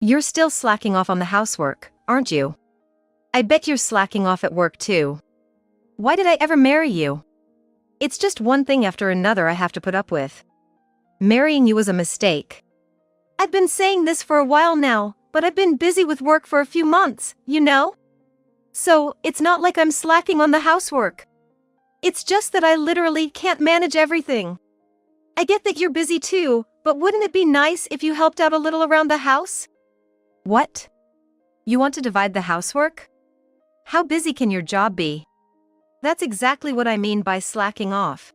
You're still slacking off on the housework, aren't you? I bet you're slacking off at work too. Why did I ever marry you? It's just one thing after another I have to put up with. Marrying you was a mistake. I've been saying this for a while now, but I've been busy with work for a few months, you know? So, it's not like I'm slacking on the housework. It's just that I literally can't manage everything. I get that you're busy too, but wouldn't it be nice if you helped out a little around the house? What? You want to divide the housework? How busy can your job be? That's exactly what I mean by slacking off.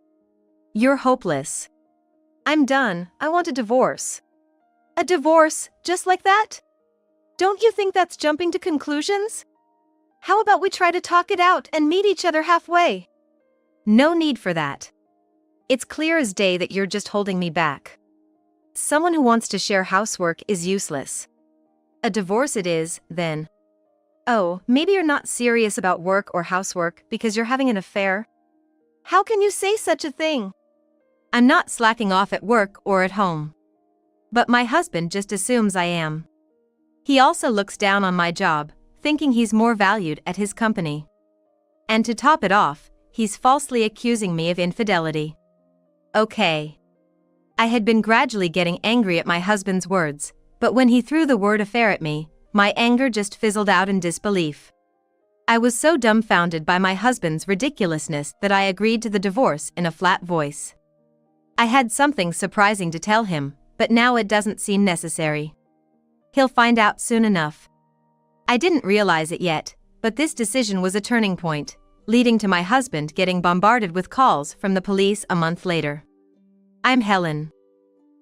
You're hopeless. I'm done, I want a divorce. A divorce, just like that? Don't you think that's jumping to conclusions? How about we try to talk it out and meet each other halfway? No need for that. It's clear as day that you're just holding me back. Someone who wants to share housework is useless. A divorce it is, then. Oh, maybe you're not serious about work or housework because you're having an affair? How can you say such a thing? I'm not slacking off at work or at home. But my husband just assumes I am. He also looks down on my job, thinking he's more valued at his company. And to top it off, he's falsely accusing me of infidelity. Okay. I had been gradually getting angry at my husband's words, but when he threw the word affair at me, my anger just fizzled out in disbelief. I was so dumbfounded by my husband's ridiculousness that I agreed to the divorce in a flat voice. I had something surprising to tell him, but now it doesn't seem necessary. He'll find out soon enough. I didn't realize it yet, but this decision was a turning point, leading to my husband getting bombarded with calls from the police a month later. I'm Helen.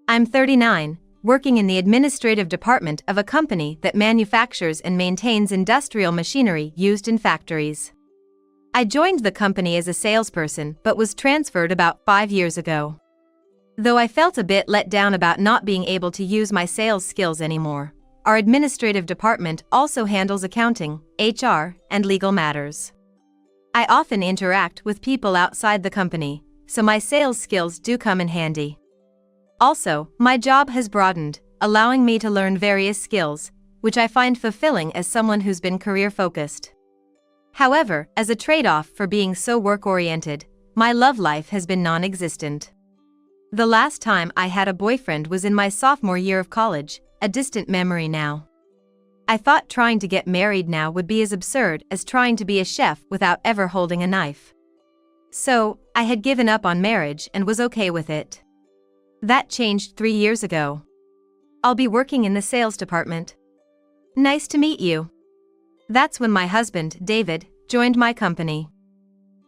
I'm 39, working in the administrative department of a company that manufactures and maintains industrial machinery used in factories. I joined the company as a salesperson but was transferred about 5 years ago. Though I felt a bit let down about not being able to use my sales skills anymore, our administrative department also handles accounting, HR, and legal matters. I often interact with people outside the company, so my sales skills do come in handy. Also, my job has broadened, allowing me to learn various skills, which I find fulfilling as someone who's been career-focused. However, as a trade-off for being so work-oriented, my love life has been non-existent. The last time I had a boyfriend was in my sophomore year of college, a distant memory now. I thought trying to get married now would be as absurd as trying to be a chef without ever holding a knife. So, I had given up on marriage and was okay with it. That changed 3 years ago. I'll be working in the sales department. Nice to meet you. That's when my husband, David, joined my company.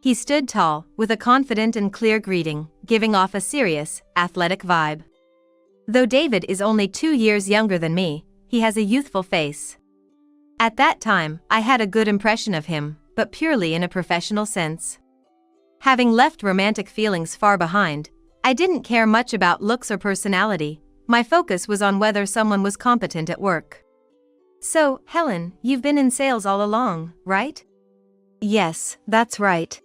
He stood tall, with a confident and clear greeting, giving off a serious, athletic vibe. Though David is only 2 years younger than me, he has a youthful face. At that time, I had a good impression of him, but purely in a professional sense. Having left romantic feelings far behind, I didn't care much about looks or personality. My focus was on whether someone was competent at work. So, Helen, you've been in sales all along, right? Yes, that's right.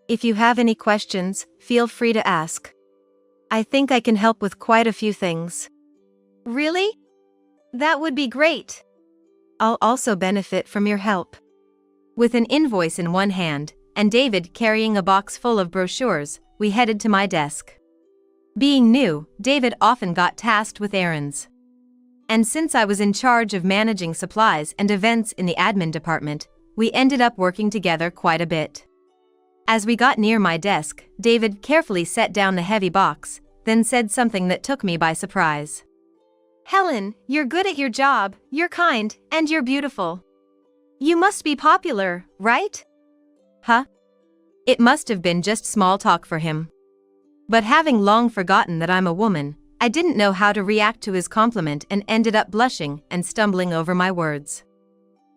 If you have any questions, feel free to ask. I think I can help with quite a few things. Really? That would be great. I'll also benefit from your help. With an invoice in one hand, and David carrying a box full of brochures, we headed to my desk. Being new, David often got tasked with errands. And since I was in charge of managing supplies and events in the admin department, we ended up working together quite a bit. As we got near my desk, David carefully set down the heavy box, then said something that took me by surprise. Helen, you're good at your job, you're kind, and you're beautiful. You must be popular, right? Huh? It must have been just small talk for him. But having long forgotten that I'm a woman, I didn't know how to react to his compliment and ended up blushing and stumbling over my words.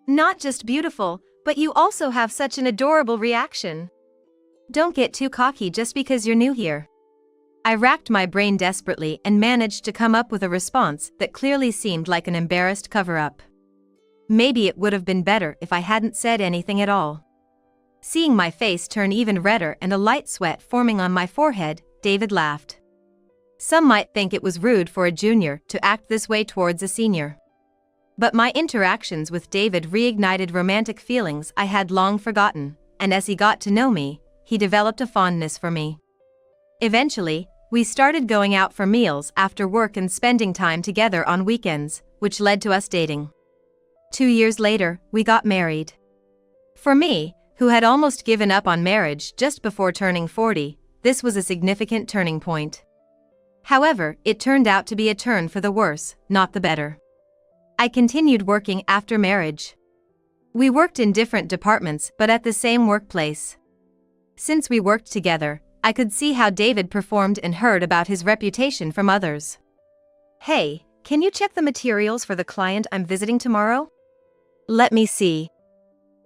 Not just beautiful, but you also have such an adorable reaction. Don't get too cocky just because you're new here. I racked my brain desperately and managed to come up with a response that clearly seemed like an embarrassed cover-up. Maybe it would have been better if I hadn't said anything at all. Seeing my face turn even redder and a light sweat forming on my forehead, David laughed. Some might think it was rude for a junior to act this way towards a senior. But my interactions with David reignited romantic feelings I had long forgotten, and as he got to know me, he developed a fondness for me. Eventually, we started going out for meals after work and spending time together on weekends, which led to us dating. 2 years later, we got married. For me, who had almost given up on marriage just before turning 40, this was a significant turning point. However, it turned out to be a turn for the worse, not the better. I continued working after marriage. We worked in different departments but at the same workplace. Since we worked together, I could see how David performed and heard about his reputation from others. "Hey, can you check the materials for the client I'm visiting tomorrow? Let me see.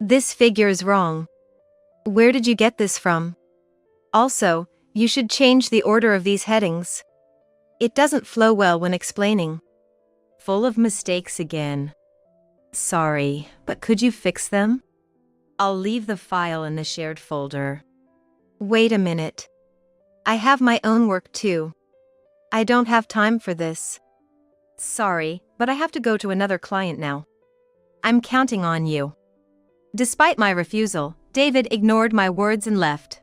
This figure is wrong. Where did you get this from? Also, you should change the order of these headings. It doesn't flow well when explaining. Full of mistakes again. Sorry, but could you fix them? I'll leave the file in the shared folder. Wait a minute. I have my own work too. I don't have time for this. Sorry, but I have to go to another client now. I'm counting on you." Despite my refusal, David ignored my words and left.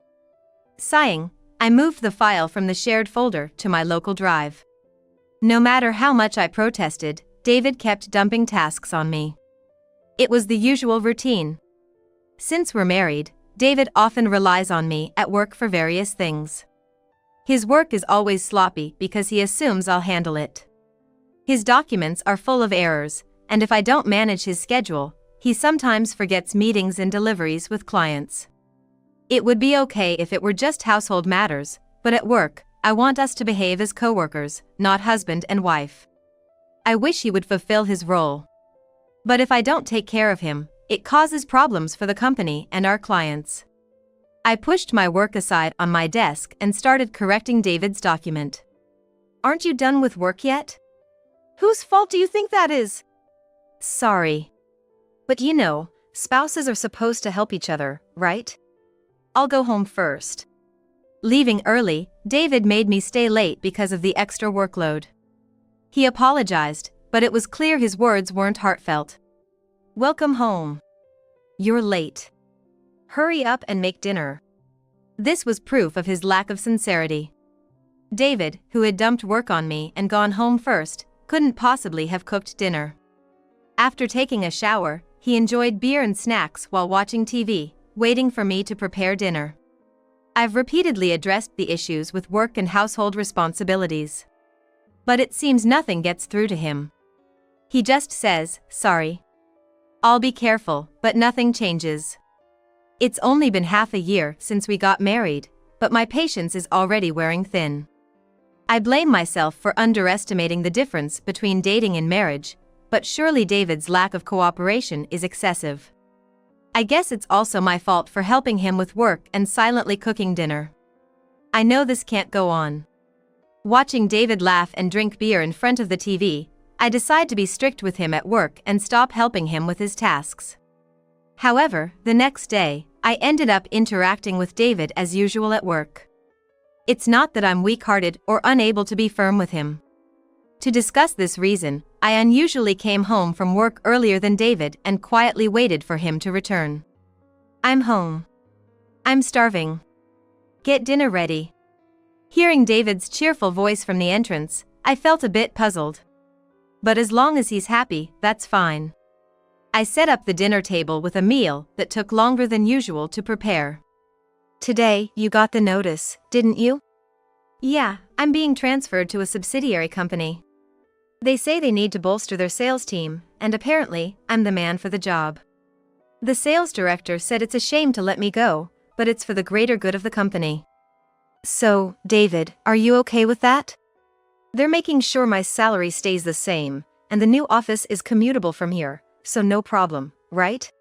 Sighing, I moved the file from the shared folder to my local drive. No matter how much I protested, David kept dumping tasks on me. It was the usual routine. Since we're married, David often relies on me at work for various things. His work is always sloppy because he assumes I'll handle it. His documents are full of errors, and if I don't manage his schedule, he sometimes forgets meetings and deliveries with clients. It would be okay if it were just household matters, but at work, I want us to behave as coworkers, not husband and wife. I wish he would fulfill his role. But if I don't take care of him, it causes problems for the company and our clients. I pushed my work aside on my desk and started correcting David's document. "Aren't you done with work yet? Whose fault do you think that is?" "Sorry. But you know, spouses are supposed to help each other, right? I'll go home first." Leaving early, David made me stay late because of the extra workload. He apologized, but it was clear his words weren't heartfelt. "Welcome home. You're late. Hurry up and make dinner." This was proof of his lack of sincerity. David, who had dumped work on me and gone home first, couldn't possibly have cooked dinner. After taking a shower, he enjoyed beer and snacks while watching TV, waiting for me to prepare dinner. I've repeatedly addressed the issues with work and household responsibilities. But it seems nothing gets through to him. He just says, "Sorry. I'll be careful," but nothing changes. It's only been half a year since we got married, but my patience is already wearing thin. I blame myself for underestimating the difference between dating and marriage, but surely David's lack of cooperation is excessive. I guess it's also my fault for helping him with work and silently cooking dinner. I know this can't go on. Watching David laugh and drink beer in front of the TV, I decide to be strict with him at work and stop helping him with his tasks. However, the next day, I ended up interacting with David as usual at work. It's not that I'm weak-hearted or unable to be firm with him. To discuss this reason, I unusually came home from work earlier than David and quietly waited for him to return. "I'm home. I'm starving. Get dinner ready." Hearing David's cheerful voice from the entrance, I felt a bit puzzled. But as long as he's happy, that's fine. I set up the dinner table with a meal that took longer than usual to prepare. "Today, you got the notice, didn't you?" "Yeah, I'm being transferred to a subsidiary company. They say they need to bolster their sales team, and apparently, I'm the man for the job. The sales director said it's a shame to let me go, but it's for the greater good of the company." "So, David, are you okay with that?" "They're making sure my salary stays the same, and the new office is commutable from here, so no problem, right?"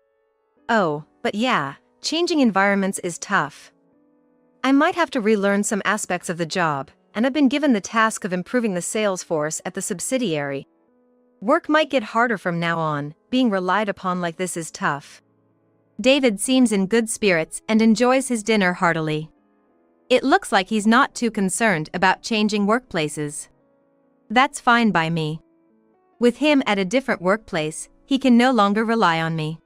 "Oh, but yeah, changing environments is tough. I might have to relearn some aspects of the job, and I've been given the task of improving the sales force at the subsidiary. Work might get harder from now on, being relied upon like this is tough." David seems in good spirits and enjoys his dinner heartily. It looks like he's not too concerned about changing workplaces. That's fine by me. With him at a different workplace, he can no longer rely on me.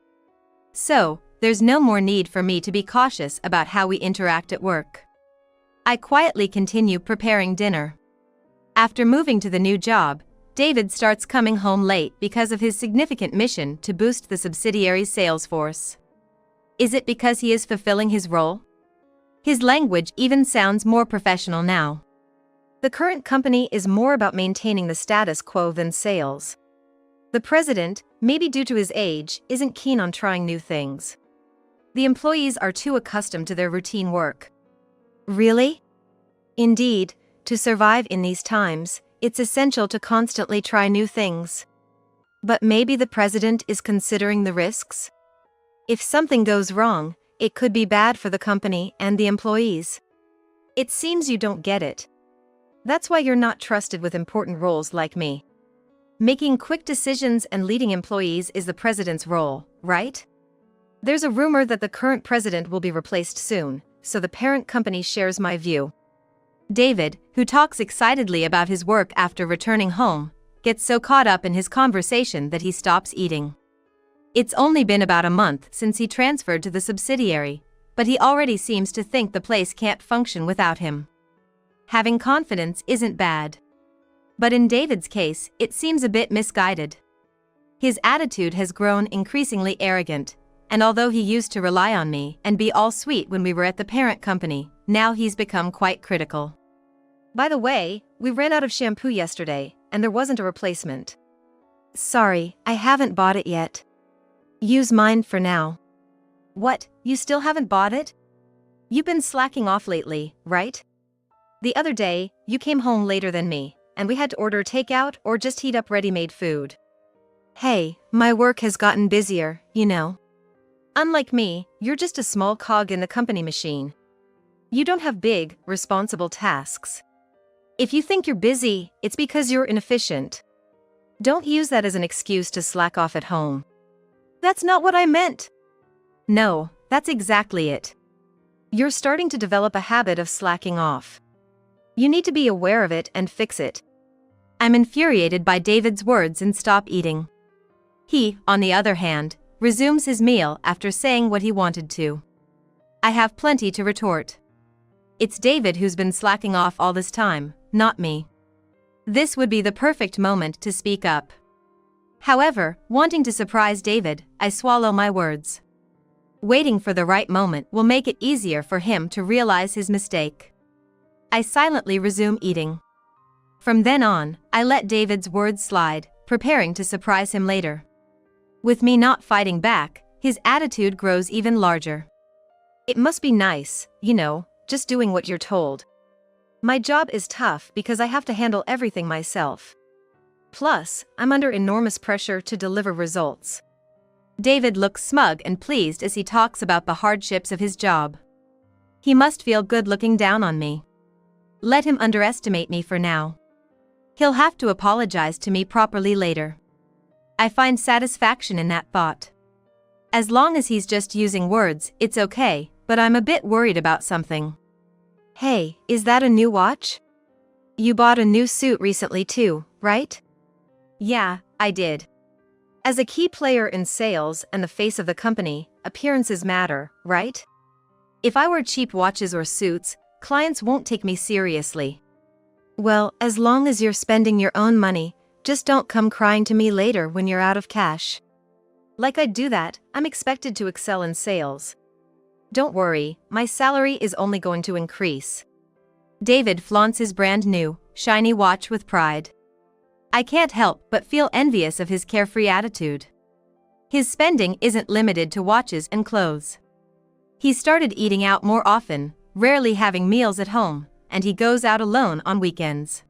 So, there's no more need for me to be cautious about how we interact at work. I quietly continue preparing dinner. After moving to the new job, David starts coming home late because of his significant mission to boost the subsidiary's sales force. Is it because he is fulfilling his role? His language even sounds more professional now. The current company is more about maintaining the status quo than sales. The president, maybe due to his age, isn't keen on trying new things. The employees are too accustomed to their routine work. Really? Indeed, to survive in these times, it's essential to constantly try new things. But maybe the president is considering the risks? If something goes wrong, it could be bad for the company and the employees. It seems you don't get it. That's why you're not trusted with important roles like me. Making quick decisions and leading employees is the president's role, right? There's a rumor that the current president will be replaced soon, so the parent company shares my view. David, who talks excitedly about his work after returning home, gets so caught up in his conversation that he stops eating. It's only been about a month since he transferred to the subsidiary, but he already seems to think the place can't function without him. Having confidence isn't bad. But in David's case, it seems a bit misguided. His attitude has grown increasingly arrogant, and although he used to rely on me and be all sweet when we were at the parent company, now he's become quite critical. By the way, we ran out of shampoo yesterday, and there wasn't a replacement. Sorry, I haven't bought it yet. Use mine for now. What, you still haven't bought it? You've been slacking off lately, right? The other day, you came home later than me, and we had to order takeout or just heat up ready-made food. Hey, my work has gotten busier, you know. Unlike me, you're just a small cog in the company machine. You don't have big, responsible tasks. If you think you're busy, it's because you're inefficient. Don't use that as an excuse to slack off at home. That's not what I meant. No, that's exactly it. You're starting to develop a habit of slacking off. You need to be aware of it and fix it. I'm infuriated by David's words and stop eating. He, on the other hand, resumes his meal after saying what he wanted to. I have plenty to retort. It's David who's been slacking off all this time, not me. This would be the perfect moment to speak up. However, wanting to surprise David, I swallow my words. Waiting for the right moment will make it easier for him to realize his mistake. I silently resume eating. From then on, I let David's words slide, preparing to surprise him later. With me not fighting back, his attitude grows even larger. It must be nice, you know, just doing what you're told. My job is tough because I have to handle everything myself. Plus, I'm under enormous pressure to deliver results. David looks smug and pleased as he talks about the hardships of his job. He must feel good looking down on me. Let him underestimate me for now. He'll have to apologize to me properly later. I find satisfaction in that thought. As long as he's just using words, it's okay, but I'm a bit worried about something. Hey, is that a new watch? You bought a new suit recently too, right? Yeah, I did. As a key player in sales and the face of the company, appearances matter, right? If I wear cheap watches or suits, clients won't take me seriously. Well, as long as you're spending your own money, just don't come crying to me later when you're out of cash. Like I'd do that, I'm expected to excel in sales. Don't worry, my salary is only going to increase. David flaunts his brand new, shiny watch with pride. I can't help but feel envious of his carefree attitude. His spending isn't limited to watches and clothes. He started eating out more often, rarely having meals at home, and he goes out alone on weekends.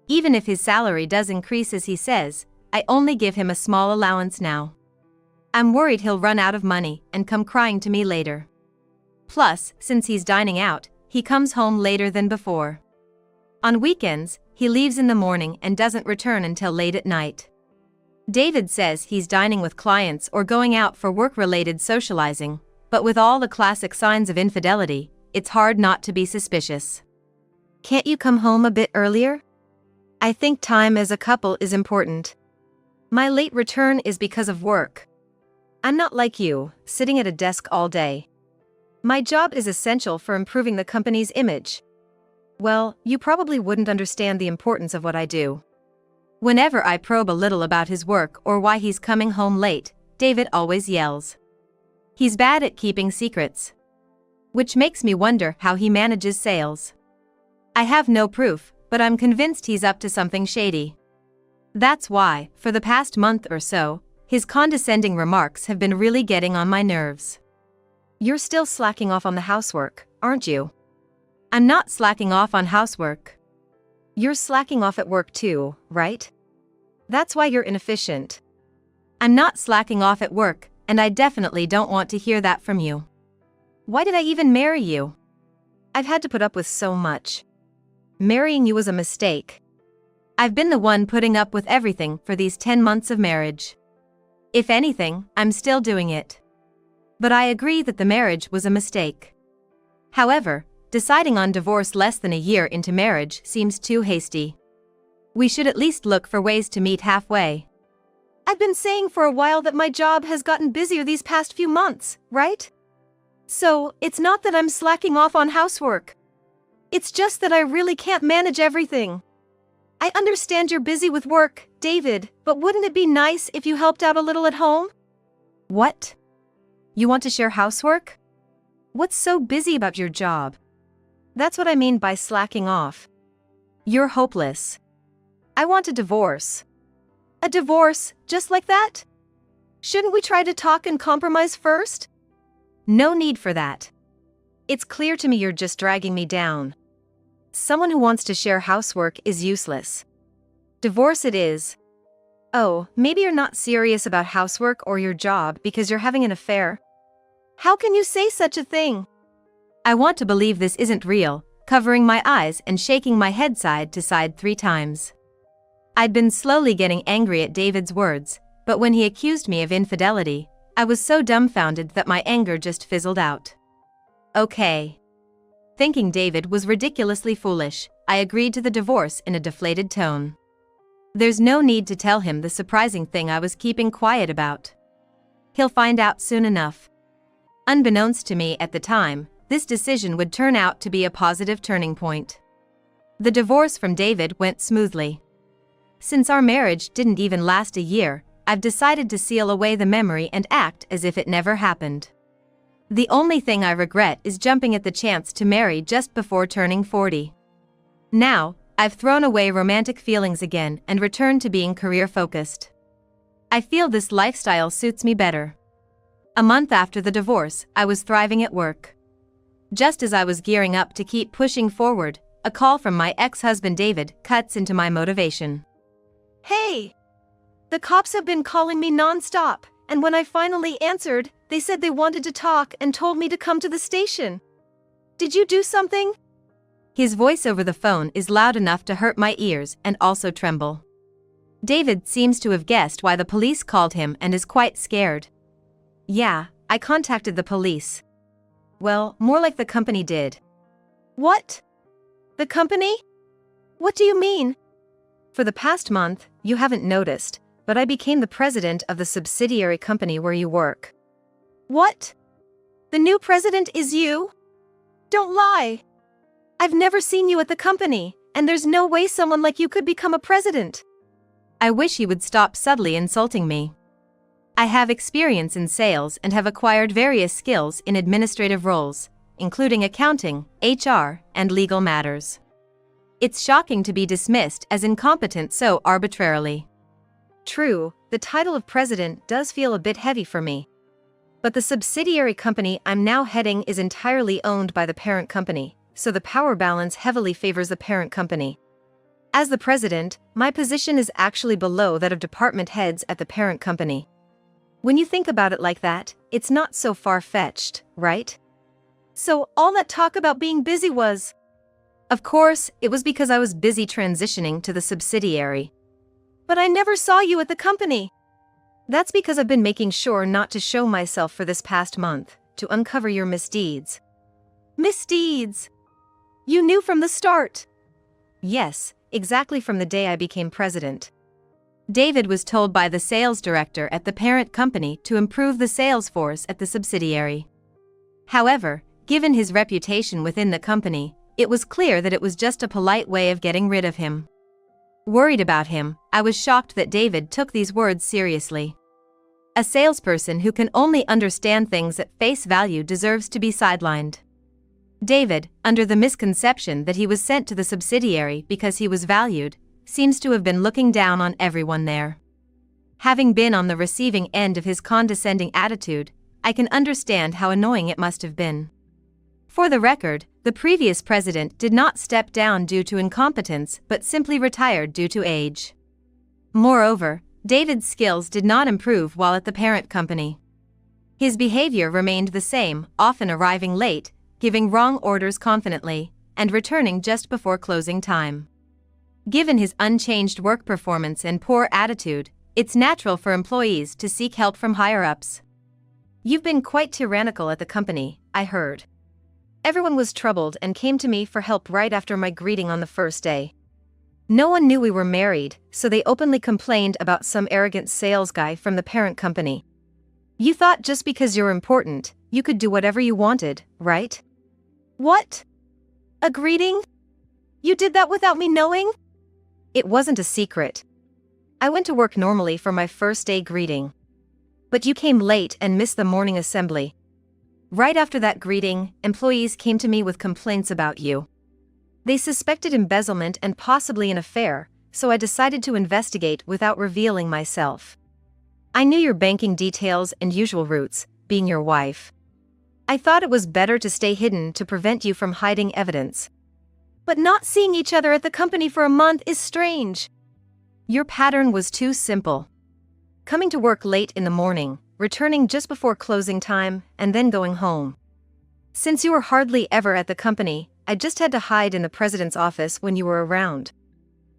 Even if his salary does increase as he says, I only give him a small allowance now. I'm worried he'll run out of money and come crying to me later. Plus, since he's dining out, he comes home later than before. On weekends, he leaves in the morning and doesn't return until late at night. David says he's dining with clients or going out for work-related socializing, but with all the classic signs of infidelity, it's hard not to be suspicious. Can't you come home a bit earlier? I think time as a couple is important. My late return is because of work. I'm not like you, sitting at a desk all day. My job is essential for improving the company's image. Well, you probably wouldn't understand the importance of what I do. Whenever I probe a little about his work or why he's coming home late, David always yells. He's bad at keeping secrets. Which makes me wonder how he manages sales. I have no proof, but I'm convinced he's up to something shady. That's why, for the past month or so, his condescending remarks have been really getting on my nerves. You're still slacking off on the housework, aren't you? I'm not slacking off on housework. You're slacking off at work too, right? That's why you're inefficient. I'm not slacking off at work, and I definitely don't want to hear that from you. Why did I even marry you? I've had to put up with so much. Marrying you was a mistake. I've been the one putting up with everything for these 10 months of marriage. If anything, I'm still doing it. But I agree that the marriage was a mistake. However, deciding on divorce less than a year into marriage seems too hasty. We should at least look for ways to meet halfway. I've been saying for a while that my job has gotten busier these past few months, right? So, it's not that I'm slacking off on housework. It's just that I really can't manage everything. I understand you're busy with work, David, but wouldn't it be nice if you helped out a little at home? What? You want to share housework? What's so busy about your job? That's what I mean by slacking off. You're hopeless. I want a divorce. A divorce, just like that? Shouldn't we try to talk and compromise first? No need for that. It's clear to me you're just dragging me down. Someone who wants to share housework is useless. Divorce it is. Oh, maybe you're not serious about housework or your job because you're having an affair. How can you say such a thing? I want to believe this isn't real, covering my eyes and shaking my head side to side 3 times. I'd been slowly getting angry at David's words, but when he accused me of infidelity, I was so dumbfounded that my anger just fizzled out. Okay. Thinking David was ridiculously foolish, I agreed to the divorce in a deflated tone. There's no need to tell him the surprising thing I was keeping quiet about. He'll find out soon enough. Unbeknownst to me at the time, this decision would turn out to be a positive turning point. The divorce from David went smoothly. Since our marriage didn't even last a year, I've decided to seal away the memory and act as if it never happened. The only thing I regret is jumping at the chance to marry just before turning 40. Now, I've thrown away romantic feelings again and returned to being career-focused. I feel this lifestyle suits me better. A month after the divorce, I was thriving at work. Just as I was gearing up to keep pushing forward, a call from my ex-husband David cuts into my motivation. Hey! The cops have been calling me non-stop, and when I finally answered, they said they wanted to talk and told me to come to the station. Did you do something? His voice over the phone is loud enough to hurt my ears and also tremble. David seems to have guessed why the police called him and is quite scared. Yeah, I contacted the police. Well, more like the company did. What? The company? What do you mean? For the past month, you haven't noticed, but I became the president of the subsidiary company where you work. What? The new president is you? Don't lie. I've never seen you at the company, and there's no way someone like you could become a president. I wish he would stop subtly insulting me. I have experience in sales and have acquired various skills in administrative roles, including accounting, HR, and legal matters. It's shocking to be dismissed as incompetent so arbitrarily. True, the title of president does feel a bit heavy for me. But the subsidiary company I'm now heading is entirely owned by the parent company, so the power balance heavily favors the parent company. As the president, my position is actually below that of department heads at the parent company. When you think about it like that, it's not so far-fetched, right? So, all that talk about being busy was... Of course, it was because I was busy transitioning to the subsidiary. But I never saw you at the company. That's because I've been making sure not to show myself for this past month, to uncover your misdeeds. Misdeeds! You knew from the start. Yes, exactly from the day I became president. David was told by the sales director at the parent company to improve the sales force at the subsidiary. However, given his reputation within the company, it was clear that it was just a polite way of getting rid of him. Worried about him, I was shocked that David took these words seriously. A salesperson who can only understand things at face value deserves to be sidelined. David, under the misconception that he was sent to the subsidiary because he was valued, seems to have been looking down on everyone there. Having been on the receiving end of his condescending attitude, I can understand how annoying it must have been. For the record, the previous president did not step down due to incompetence but simply retired due to age. Moreover, David's skills did not improve while at the parent company. His behavior remained the same, often arriving late, giving wrong orders confidently, and returning just before closing time. Given his unchanged work performance and poor attitude, it's natural for employees to seek help from higher-ups. You've been quite tyrannical at the company, I heard. Everyone was troubled and came to me for help right after my greeting on the first day. No one knew we were married, so they openly complained about some arrogant sales guy from the parent company. You thought just because you're important, you could do whatever you wanted, right? What? A greeting? You did that without me knowing? It wasn't a secret. I went to work normally for my first day greeting. But you came late and missed the morning assembly. Right after that greeting, employees came to me with complaints about you. They suspected embezzlement and possibly an affair, so I decided to investigate without revealing myself. I knew your banking details and usual routes, being your wife. I thought it was better to stay hidden to prevent you from hiding evidence. But not seeing each other at the company for a month is strange. Your pattern was too simple. Coming to work late in the morning, returning just before closing time, and then going home. Since you were hardly ever at the company, I just had to hide in the president's office when you were around.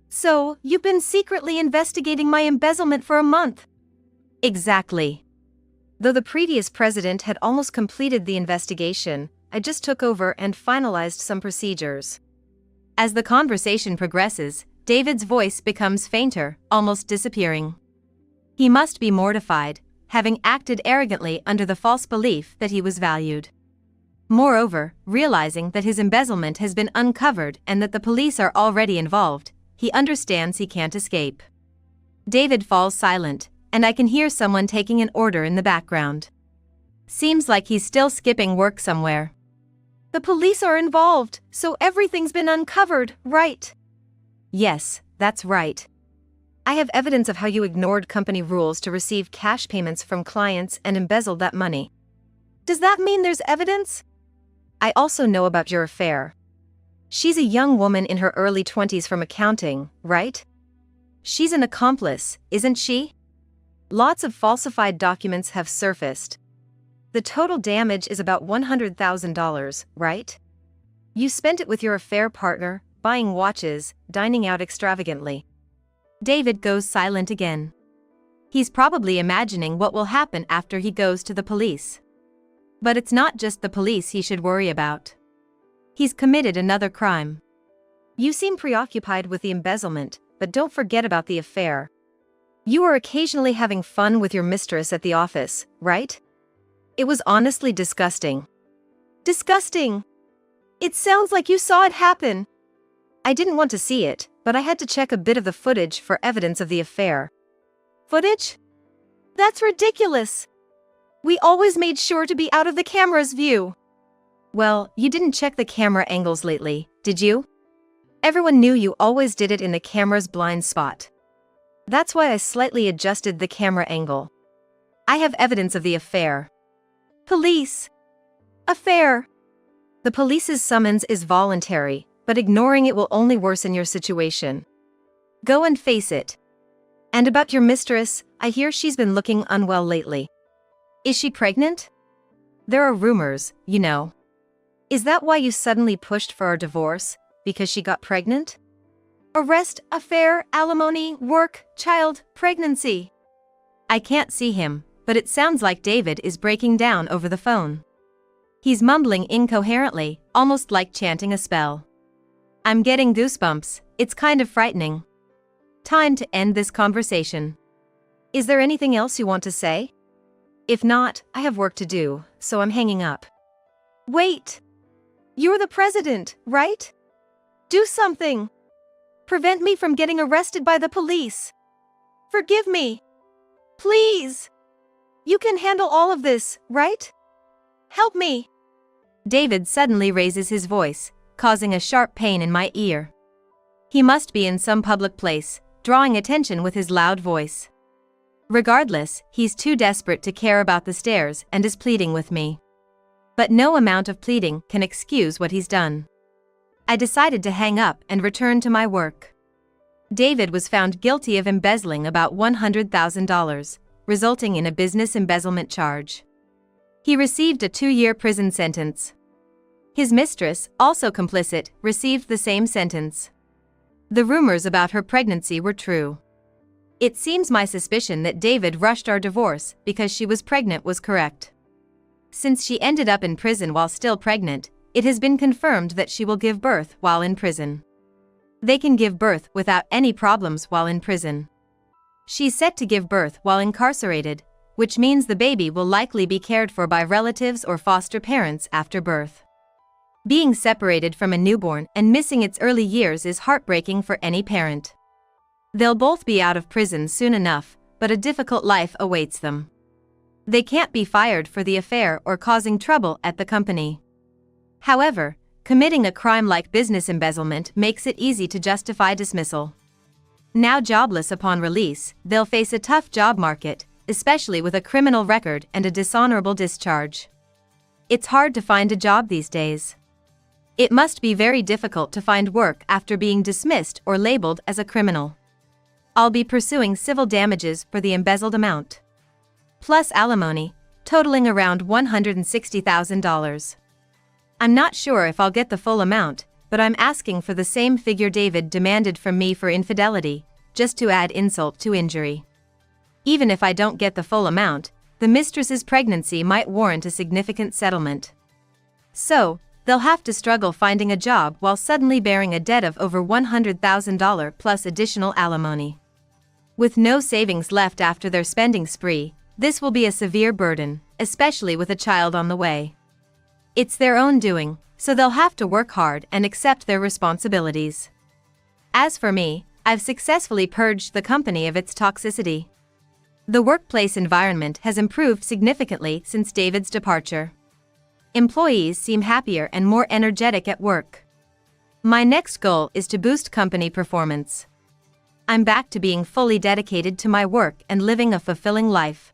So, you've been secretly investigating my embezzlement for a month. Exactly. Though the previous president had almost completed the investigation, I just took over and finalized some procedures. As the conversation progresses, David's voice becomes fainter, almost disappearing. He must be mortified, having acted arrogantly under the false belief that he was valued. Moreover, realizing that his embezzlement has been uncovered and that the police are already involved, he understands he can't escape. David falls silent, and I can hear someone taking an order in the background. Seems like he's still skipping work somewhere. The police are involved, so everything's been uncovered, right? Yes, that's right. I have evidence of how you ignored company rules to receive cash payments from clients and embezzled that money. Does that mean there's evidence? I also know about your affair. She's a young woman in her early 20s from accounting, right? She's an accomplice, isn't she? Lots of falsified documents have surfaced. The total damage is about $100,000, right? You spent it with your affair partner, buying watches, dining out extravagantly. David goes silent again. He's probably imagining what will happen after he goes to the police. But it's not just the police he should worry about. He's committed another crime. You seem preoccupied with the embezzlement, but don't forget about the affair. You are occasionally having fun with your mistress at the office, right? It was honestly disgusting. Disgusting! It sounds like you saw it happen. I didn't want to see it, but I had to check a bit of the footage for evidence of the affair. Footage? That's ridiculous! We always made sure to be out of the camera's view. Well, you didn't check the camera angles lately, did you? Everyone knew you always did it in the camera's blind spot. That's why I slightly adjusted the camera angle. I have evidence of the affair. Police. Affair. The police's summons is voluntary, but ignoring it will only worsen your situation. Go and face it. And about your mistress, I hear she's been looking unwell lately. Is she pregnant? There are rumors, you know. Is that why you suddenly pushed for our divorce, because she got pregnant? Arrest, affair, alimony, work, child, pregnancy. I can't see him, but it sounds like David is breaking down over the phone. He's mumbling incoherently, almost like chanting a spell. I'm getting goosebumps, it's kind of frightening. Time to end this conversation. Is there anything else you want to say? If not, I have work to do, so I'm hanging up. Wait! You're the president, right? Do something! Prevent me from getting arrested by the police. Forgive me. Please! You can handle all of this, right? Help me! David suddenly raises his voice, causing a sharp pain in my ear. He must be in some public place, drawing attention with his loud voice. Regardless, he's too desperate to care about the stairs and is pleading with me. But no amount of pleading can excuse what he's done. I decided to hang up and return to my work. David was found guilty of embezzling about $100,000, resulting in a business embezzlement charge. He received a 2-year prison sentence. His mistress, also complicit, received the same sentence. The rumors about her pregnancy were true. It seems my suspicion that David rushed our divorce because she was pregnant was correct. Since she ended up in prison while still pregnant, it has been confirmed that she will give birth while in prison. They can give birth without any problems while in prison. She's set to give birth while incarcerated, which means the baby will likely be cared for by relatives or foster parents after birth. Being separated from a newborn and missing its early years is heartbreaking for any parent. They'll both be out of prison soon enough, but a difficult life awaits them. They can't be fired for the affair or causing trouble at the company. However, committing a crime like business embezzlement makes it easy to justify dismissal. Now jobless upon release, they'll face a tough job market, especially with a criminal record and a dishonorable discharge. It's hard to find a job these days. It must be very difficult to find work after being dismissed or labeled as a criminal. I'll be pursuing civil damages for the embezzled amount, plus alimony, totaling around $160,000. I'm not sure if I'll get the full amount, but I'm asking for the same figure David demanded from me for infidelity, just to add insult to injury. Even if I don't get the full amount, the mistress's pregnancy might warrant a significant settlement. So, they'll have to struggle finding a job while suddenly bearing a debt of over $100,000 plus additional alimony. With no savings left after their spending spree, this will be a severe burden, especially with a child on the way. It's their own doing, so they'll have to work hard and accept their responsibilities. As for me, I've successfully purged the company of its toxicity. The workplace environment has improved significantly since David's departure. Employees seem happier and more energetic at work. My next goal is to boost company performance. I'm back to being fully dedicated to my work and living a fulfilling life.